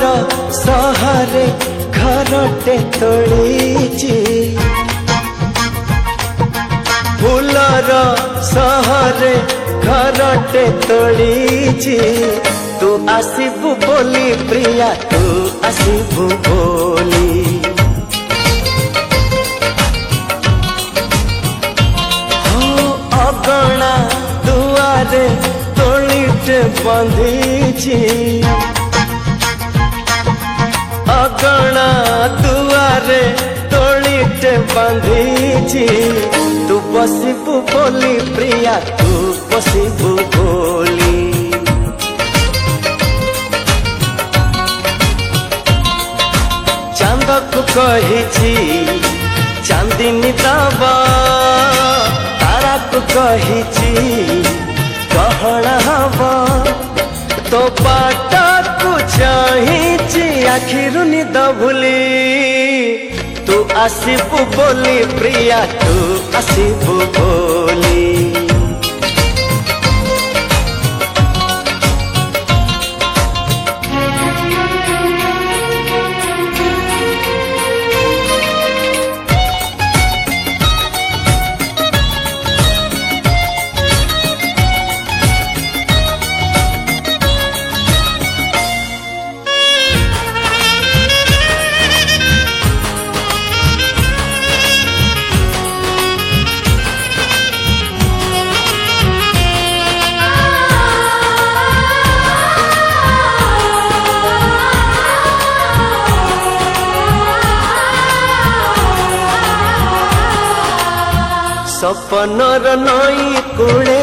फूलर सहरे घरटे तोड़ीची फूलर सहरे घरटे तोड़ीची तू आसीबु बोली प्रिया तू आसीबु बोली अगणा दुआरे तोड़ीटे बंधीची अगणा दुआरे तोड़ीटे बंधीची तू बसिबु बोली प्रिया तू बसिबु बोली चांद को कही चांदनी दबा तारा को कही गहना हवा तो बाटा को चाहिए आखिर निद भूली तू आसीबु बोली प्रिया तू आसीबु बोली सपनर नई कूड़े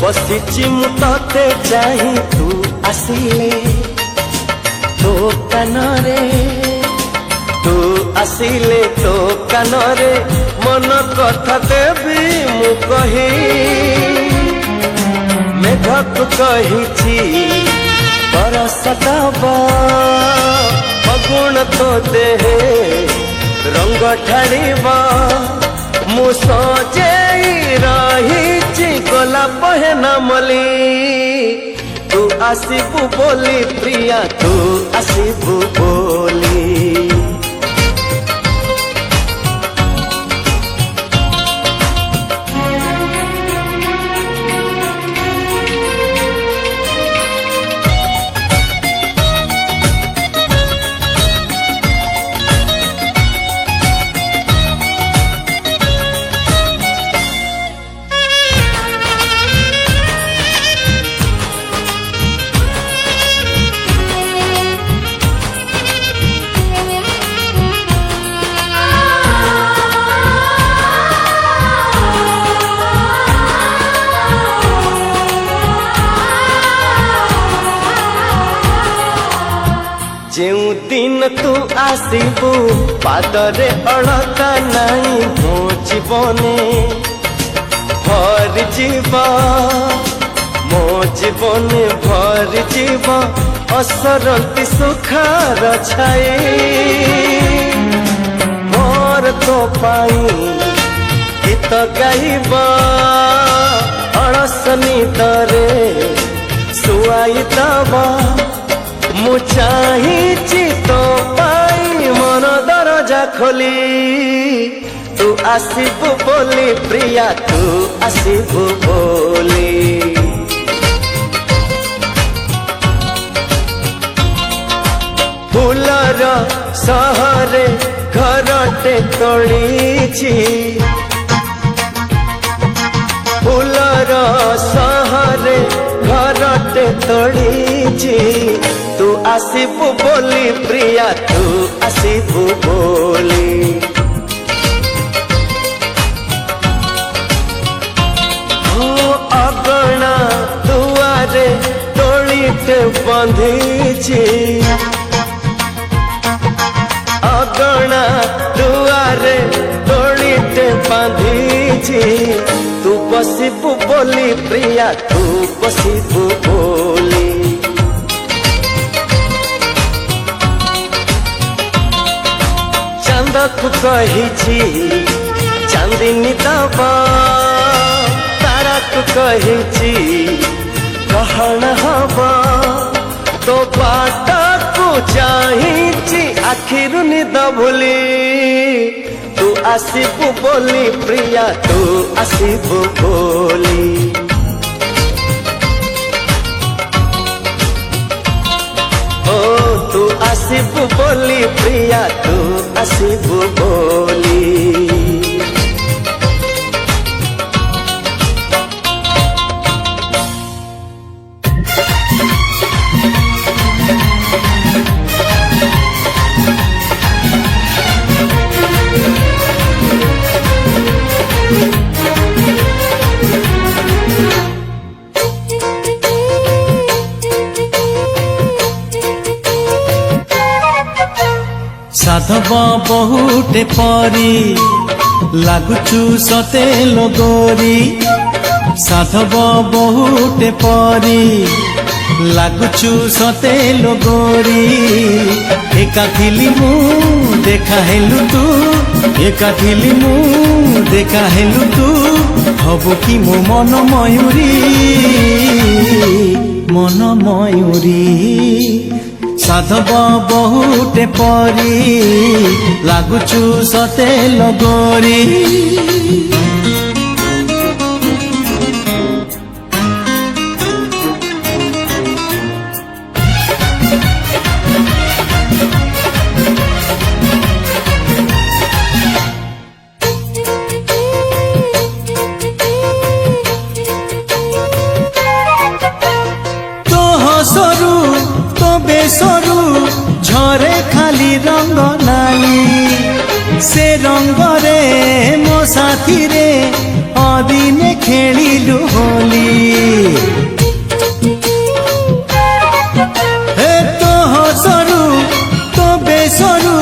बसिची मु तते चाही तू आसिले तो कानरे तू आसिले तो कानरे मन कथा देवी मु कही मेघक कही बरसतबा फगुण तो देहे रंग ठाड़ीबा मु सजे रही गला पहना मली तू आसीबु बोली प्रिया तू आसीबु बोली जेउ दिन तू आसीबु पादरे अड़का नहीं मो जीवने भर जीव मो जीवने भर जीव असरती सुखार छाए मोर तो पाई गीत गाइब अड़सनी दरे सुआई दबा मु चाहिए तो पाई मन दरजा खोली तू आसीबु बोली प्रिया तू आसीबु बोली फूलर सहरे घरटे तोड़ीची फूलर सहरे घरटे तोड़ीची तू आसीबु बोली प्रिया तू आसीबु बोली अगणा दुआरे तोड़ीटे बंधीची अगणा दुआरे तोड़ीटे बांधीची तू बसिबु बोली प्रिया तू बसिबु बोली चांदक कही चांदनी दबा तारा को कही गहना हवा तो बाटा को चाहिछि आखिरु निद भूली तू आसिबु बोली प्रिया तू आसिबु बोली ओ तू आसिबु बोली प्रिया तू आसिबु बोली साधव बहुटे परी लागुचु सते लगोरी साधव बहुटे परी लागुचु सते लगोरी एका थिली मु देखा हेलु तू एका थिली मु देखा हेलु तू हबु कि मो मन मयूरी साधव बहुटे परी लागुचु सते लगोरी तो हसरू तो बेसरू झरे खाली रंग नाली से रंग रे मो साथी रे अदिने खेलिलु होली हे तो हसरू तो बेसरू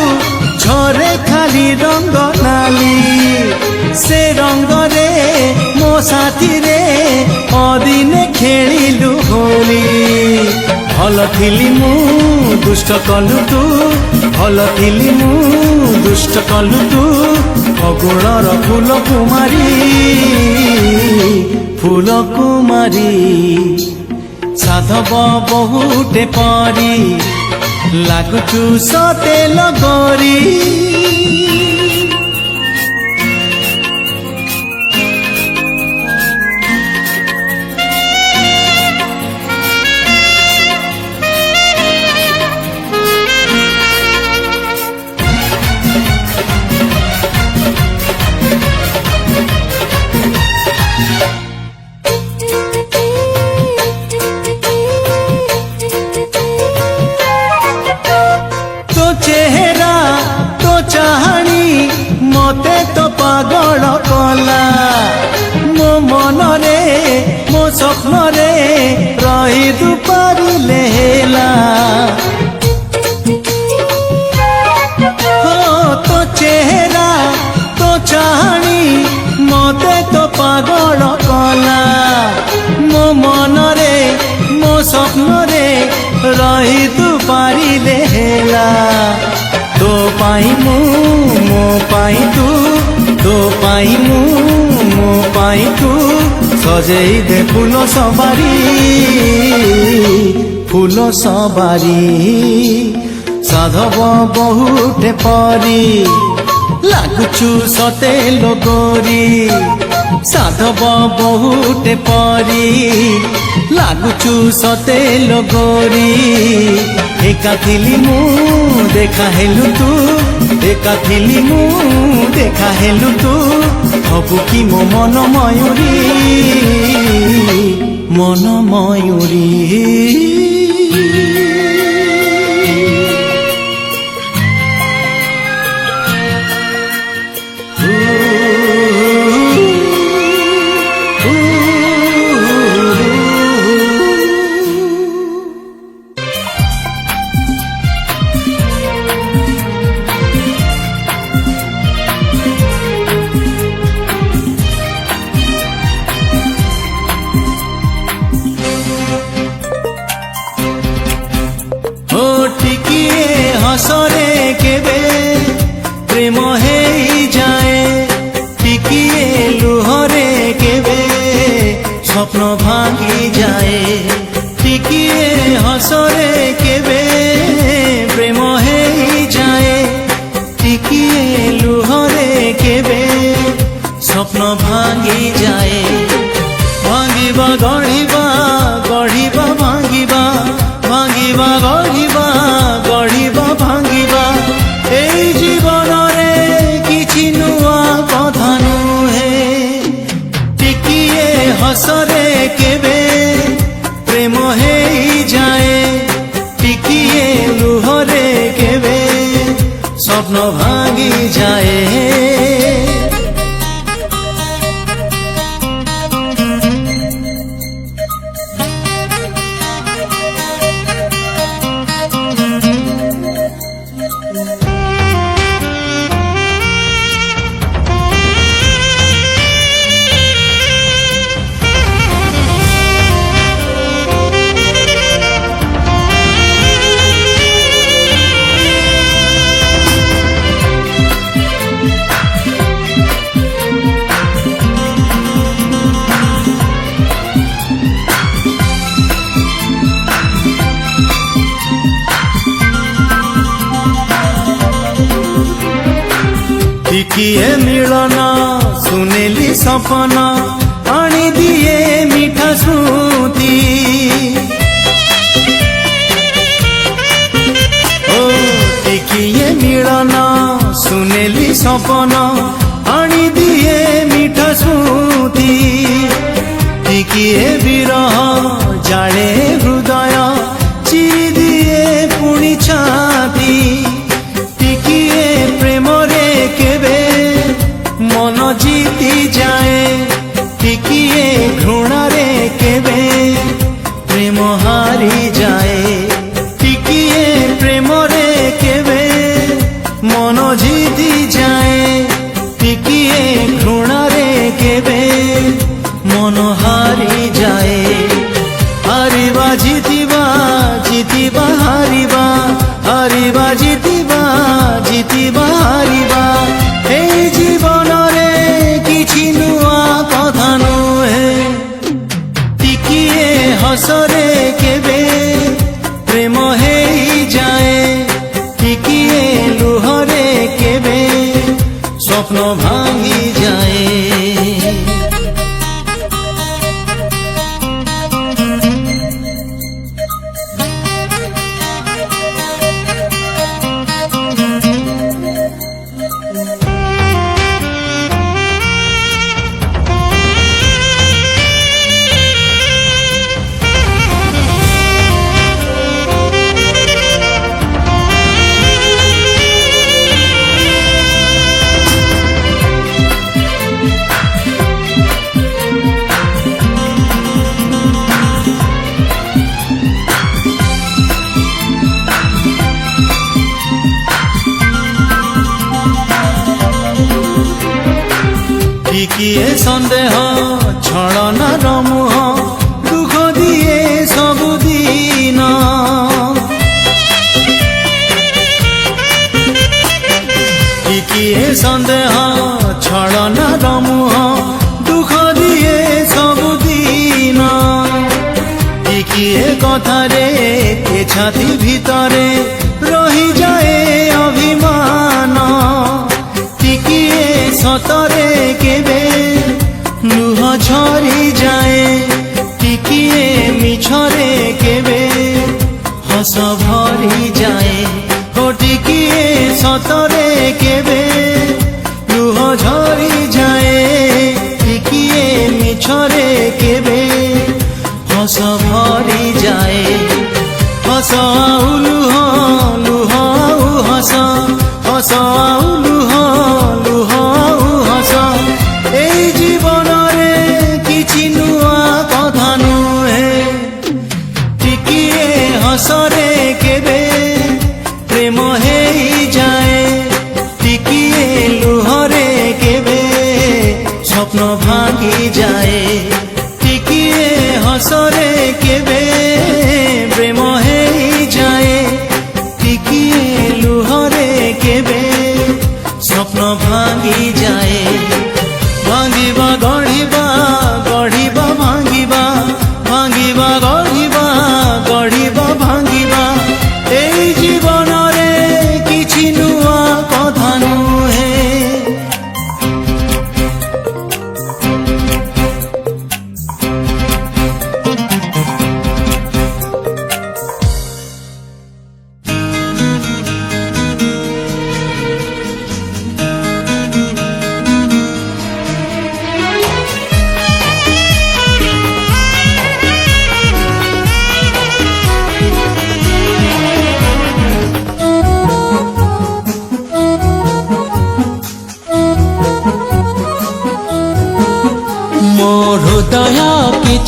झरे खाली रंग नाली से रंग रे मो साथी रे अदिने खेलिलु होली भल थिली मु दुष्ट कलु तू भल थिली मु दुष्ट कलु तू फगुणर फूल कुमारी साधव बहुटे परी लागुचु सते लगोरी चेहरा तो चाहनी मते तो पागल कला मो मन रे मो स्वप्न रे रही दुपारिले हेला हो तो चेहरा तो चाहनी मते तो पागल कला मो मन रे मो स्वप्न रे रही दुपारिले हेला तो पाई मु मो पाई तू तो पाई मु मो पाई तू सजेई दे फूल सवारी साधव बहुटे परी लागुचु सते लगोरी साधव बहुटे परी लागुचु सते लगोरी एका थिली मु देखा हेलु तू एका थिली मु देखा हेलु तू हबु कि मो मन मयूरी हसरे केबे प्रेम हे जाए टिकिए लुहरे केबे स्वप्न भांगी जाए टिकिए हसरे केबे স্বপ্ন ভাঙি যায়। ଟିକିଏ ମିଳନ ସୁନେଲି ସପନ ଆଣିଦିଏ ମିଠା ସ୍ମୃତି। ଓ ଟିକିଏ ମିଳନ ସୁନେଲି ସପନ ଆଣିଦିଏ ମିଠା ସ୍ମୃତି। ଟିକିଏ ବିରହ ଜାଳେ ହୃଦୟ ଚିରିଦିଏ ପୁଣି ଛାତି। ଟିକିଏ ପ୍ରେମରେ କେବେ ମନ ଜିତି ଯାଏ। ଟିକିଏ ଘୃଣାରେ କେବେ ପ୍ରେମ ହାରି ଯାଏ। ଟିକିଏ ପ୍ରେମରେ କେବେ ମନ ଜିତି ଯାଏ। ଟିକିଏ ଘୃଣାରେ କେବେ ମନ ହାରି ଯାଏ। ହାରିବା ଜିତିବା ଜିତିବା ହାରିବା ହାରିବା ଜିତିବା ଜିତିବା ହାରିବା এই জীবনরে কিছু নূয়া কথা নুহে। টিকিয়ে হসরে কেবে প্রেম হেই যায়। টিকিয়ে লুহরে কেবে স্বপ্ন ভাঙি যায়। ଟିକିଏ ସନ୍ଦେହ ଛଳନାର ମୁହ ଦୁଃଖ ଦିଏ ସବୁଦିନ। ଟିକିଏ ସନ୍ଦେହ ଛଳନାର ମୁହ ଦୁଃଖ ଦିଏ ସବୁଦିନ। ଟିକିଏ କଥାରେ ଏ ଛାତି ଭିତରେ ରହିଯାଏ ଅଭିମାନ। ଟିକିଏ ସତରେ କେବେ ଲୁହ ଝରି ଯାଏ। ଟିକିଏ ମିଛରେ କେବେ ହସ ଭରି ଯାଏ। ଓ ଟିକିଏ ସତରେ କେବେ ଲୁହ ଝରି ଯାଏ। ଟିକିଏ ମିଛରେ କେବେ ହସ ଭରି ଯାଏ। ହସ ଆଉ ଲୁହ ଲୁହ ଆଉ ହସ ହସ ଆଉ ଲୁହ ଲୁହ ଆଉ ହସ এই জীবনরে কিছু নূয়া কথা নুহে। টিকিয়ে হসরে কেবে প্রেম হেই যায়। টিকিয়ে লুহরে কেবে স্বপ্ন ভাঙি যায়। টিকিয়ে হসরে কেবে প্রেম হেই যায়। টিকিয়ে লুহরে কেবে স্বপ্ন ভাঙি যায়। ভাঙিবা গড়িবা গড়িবা ভাঙিবা ভাঙিবা গড়িবা গড়িবা ভাঙিবা এই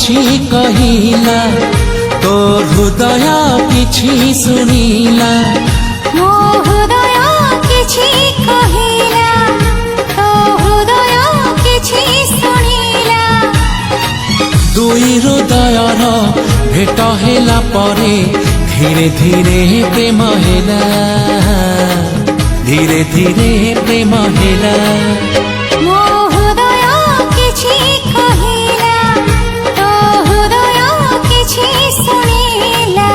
କିଛି କହିଲା ତୋ ହୃଦୟ କିଛି ଶୁଣିଲା ମୋ ହୃଦୟ କିଛି କହିଲା ତୋ ହୃଦୟ କିଛି ଶୁଣିଲା ଦୁଇ ହୃଦୟର ଭେଟ ହେଲା ପରେ ଧୀରେ ଧୀରେ ପ୍ରେମ ହେଲା ଧୀରେ ଧୀରେ ପ୍ରେମ ହେଲା ମୋ ହୃଦୟ କିଛି କହିଲା ତୋ ହୃଦୟ କିଛି ଶୁଣିଲା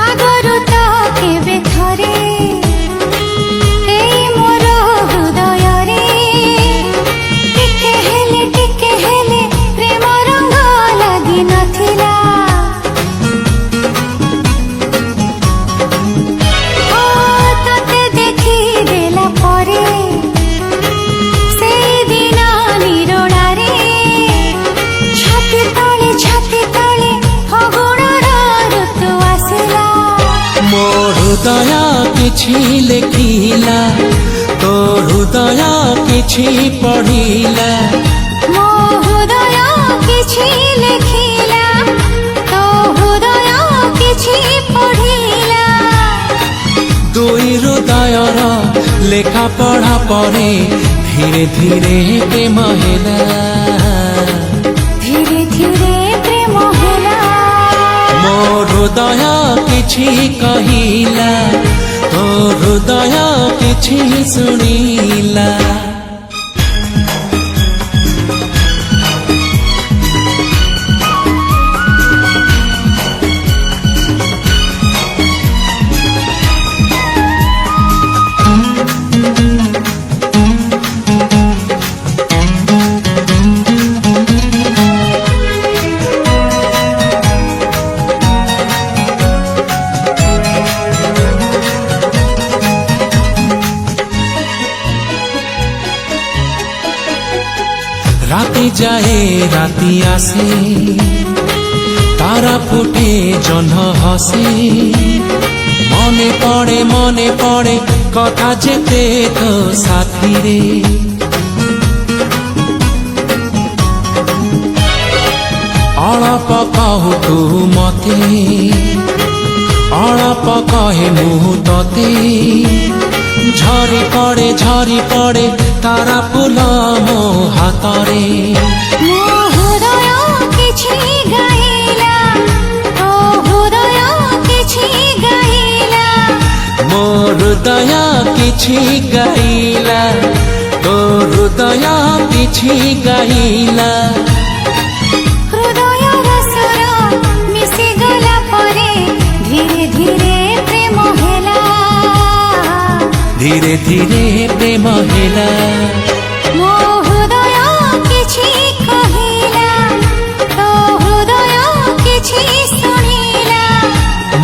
ଆଗରୁ ତ କେବେ ଥରେ ଏଇ ମୋର ହୃଦୟରେ ଟିକେ ହେଲେ ପ୍ରେମ ରଙ୍ଗ ଲାଗି ନଥିଲା ଓ ତତେ ଦେଖିଦେଲା ପରେ ସେଇଦିନ ନିରୋଳାରେ ଛାତି ତଳେ ଫଗୁଣର ଋତୁ ଆସିଲା ମୋ ହୃଦୟ କିଛି ଲେଖିଲା ତୋ ହୃଦୟ କିଛି ପଢିଲା ମୋ ହୃଦୟ କିଛି ଲେଖିଲା ତୋ ହୃଦୟ କିଛି ପଢିଲା ଦୁଇ ହୃଦୟର ଲେଖା ପଢା ପରେ ଧୀରେ ଧୀରେ ପ୍ରେମ ହେଲା ଧୀରେ ଧୀରେ ପ୍ରେମ ହେଲା ମୋ ହୃଦୟ କିଛି କହିଲା ତୋ ହୃଦୟ କିଛି ଶୁଣିଲା রাতে যায় রাতি আসে তারা ফুটে জহ্ন হসে মনে পড়ে কথা যেতে তো সাথীরে অଳପ କହୁ ତୁ ମତେ ଅଳପ କହେ ମୁଁ ତତେ ଝରି ପଡେ ତାରା ଫୁଲ ମୋ ହାତରେ ମୋ ହୃଦୟ କିଛି ଗାଇଲା ତୋ ହୃଦୟ କିଛି ଗାଇଲା ମୋ ହୃଦୟ କିଛି ଗାଇଲା ତୋ ହୃଦୟ କିଛି ଗାଇଲା ହୃଦୟର ସ୍ୱର ମିଶିଗଲା ପରେ ଧୀରେ ଧୀରେ ପ୍ରେମ ହେଲା ଧୀରେ ଧୀରେ ପ୍ରେମ ହେଲା ମୋ ହୃଦୟ କିଛି କହିଲା ତୋ ହୃଦୟ କିଛି ଶୁଣିଲା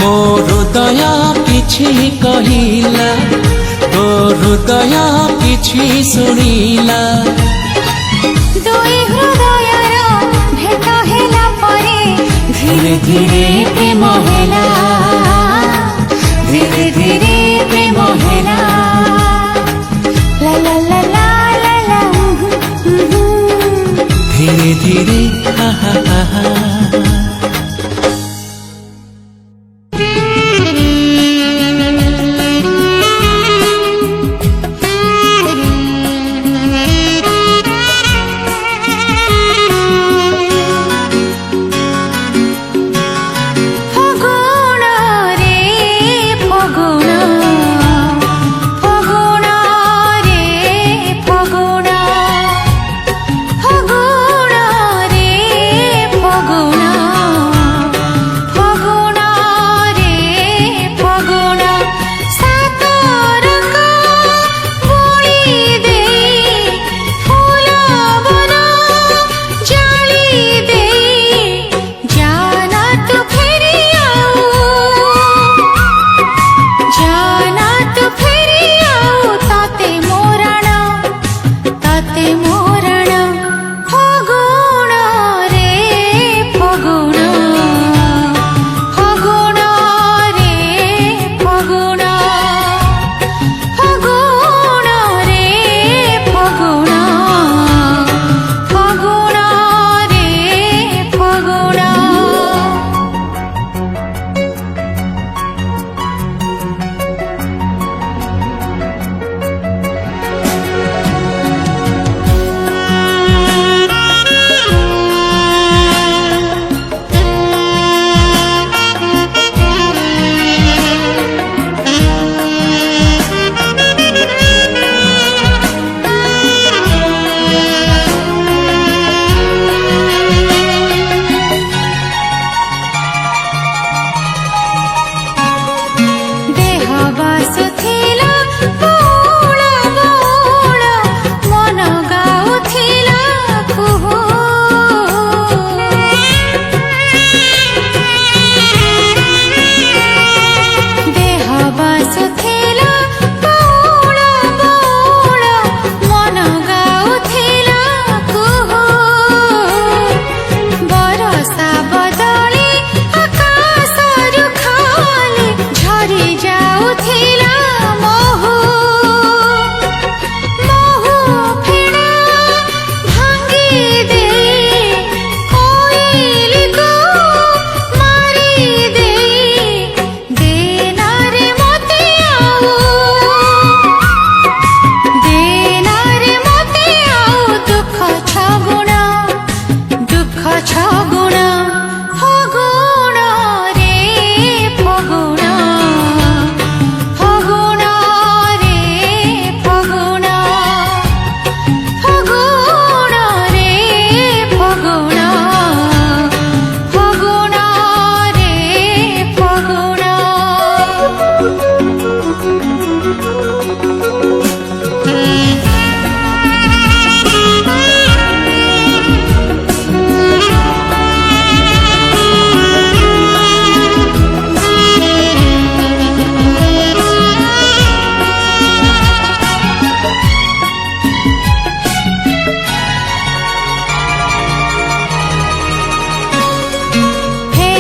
ମୋ ହୃଦୟ କିଛି କହିଲା ତୋ ହୃଦୟ କିଛି ଶୁଣିଲା ଦୁଇ ହୃଦୟର ଭେଟ ହେଲା ପରେ ଧୀରେ ଧୀରେ ପ୍ରେମ ହେଲା ଧୀରେ ଧୀରେ ପ୍ରେମ ହେଲା ଲା ଲା ଲା ଲା ଲା ଲା ଧୀରେ ଧୀରେ ha ha ha ha ଫଗୁଣ ରେ ଫଗୁଣ ଫଗୁଣ ରେ ଫଗୁଣ ଫଗୁଣ ରେ ଫଗୁଣ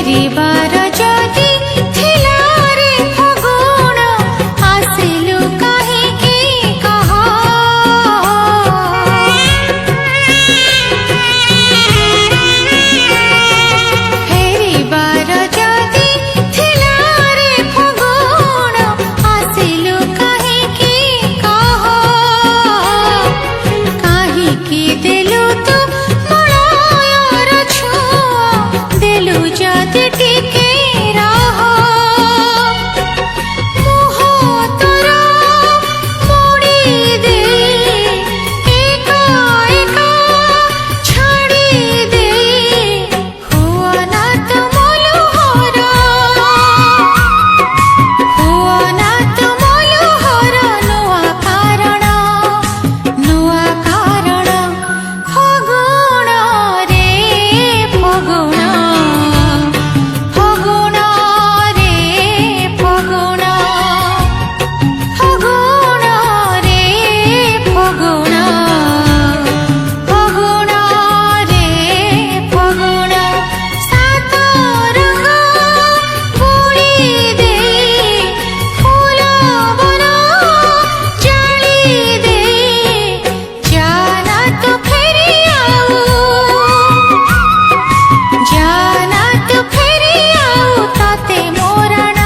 फेरिबार जदि थिला रे फगुण आसिलु काहेकि कह फेरिबार जदि थिला रे फगुण आसिलु काहेकि कह काहेकि देलु तू मलयर छुआ देलु जदि टिके रह मुह तोरा मोड़ी दे एका एका छाड़ी दे हुआ ना तो मलहर हुआ ना तो मलहर नुआ कारण फगुण रे फगुण फगुण रे फगुण फगुण रे फगुण फगुण रे फगुण सात रंग बोली दे फूल वन जाली दे जाना तो फेरी आऊ जाना तो फेरी आऊ ताते मोरण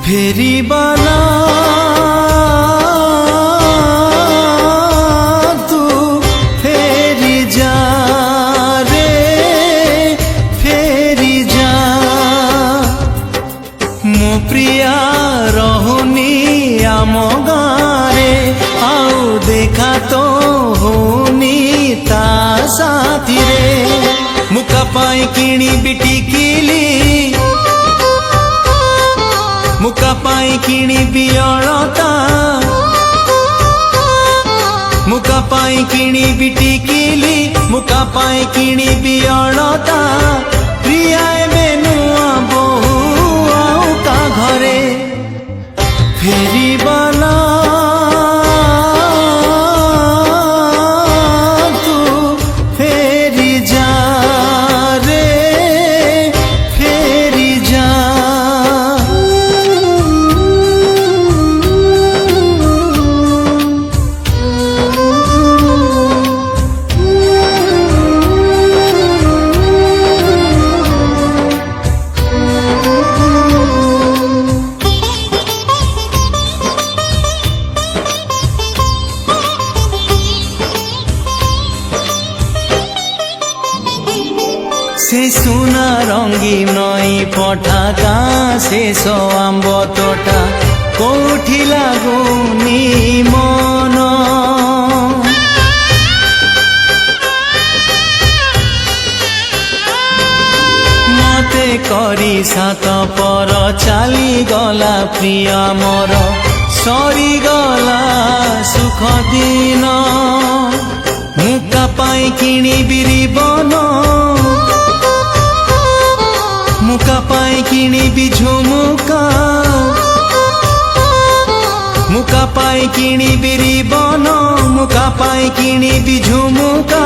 फेरिबाला तू फेरी जा रे फेरी जा मो प्रिया रहुनी आम गारे आउ देखा तो होनी ता साथी रे मुका पाई किणी बिटिकिली मुका पाई किणी बियणता मुका पाई किणी बिटिकिली मुका पाई किणी बियणता प्रिया एबे नुआ बहु आउ का घरे फेरिबाला तू फेरी जा रे फेरी जा से सुना रंगी नई पठाका शेष आंब तोटा कोठी लागुनी मन मते करी सात पर चाली गला प्रिय मोर सरी गला सुख दिन मुका पाई किणी बिरिबन मुका पाई किणी भी झुमुका मुका पाई किणी बिरिबन मुका पाई किणी भी झुमुका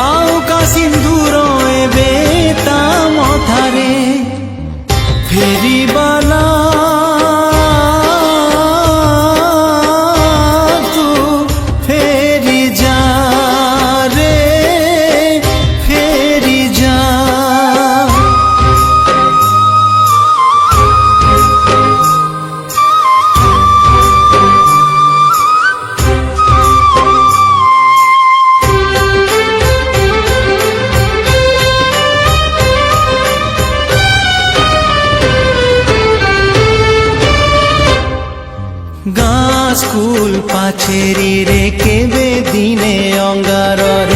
आउ का सिंदूर एबे ता मथारे फेरिबाला तू फेरी जा रे फेरी जा ସ୍କୁଲ ପାଚେରୀରେ କେବେ ଦିନେ ଅଙ୍ଗାରରେ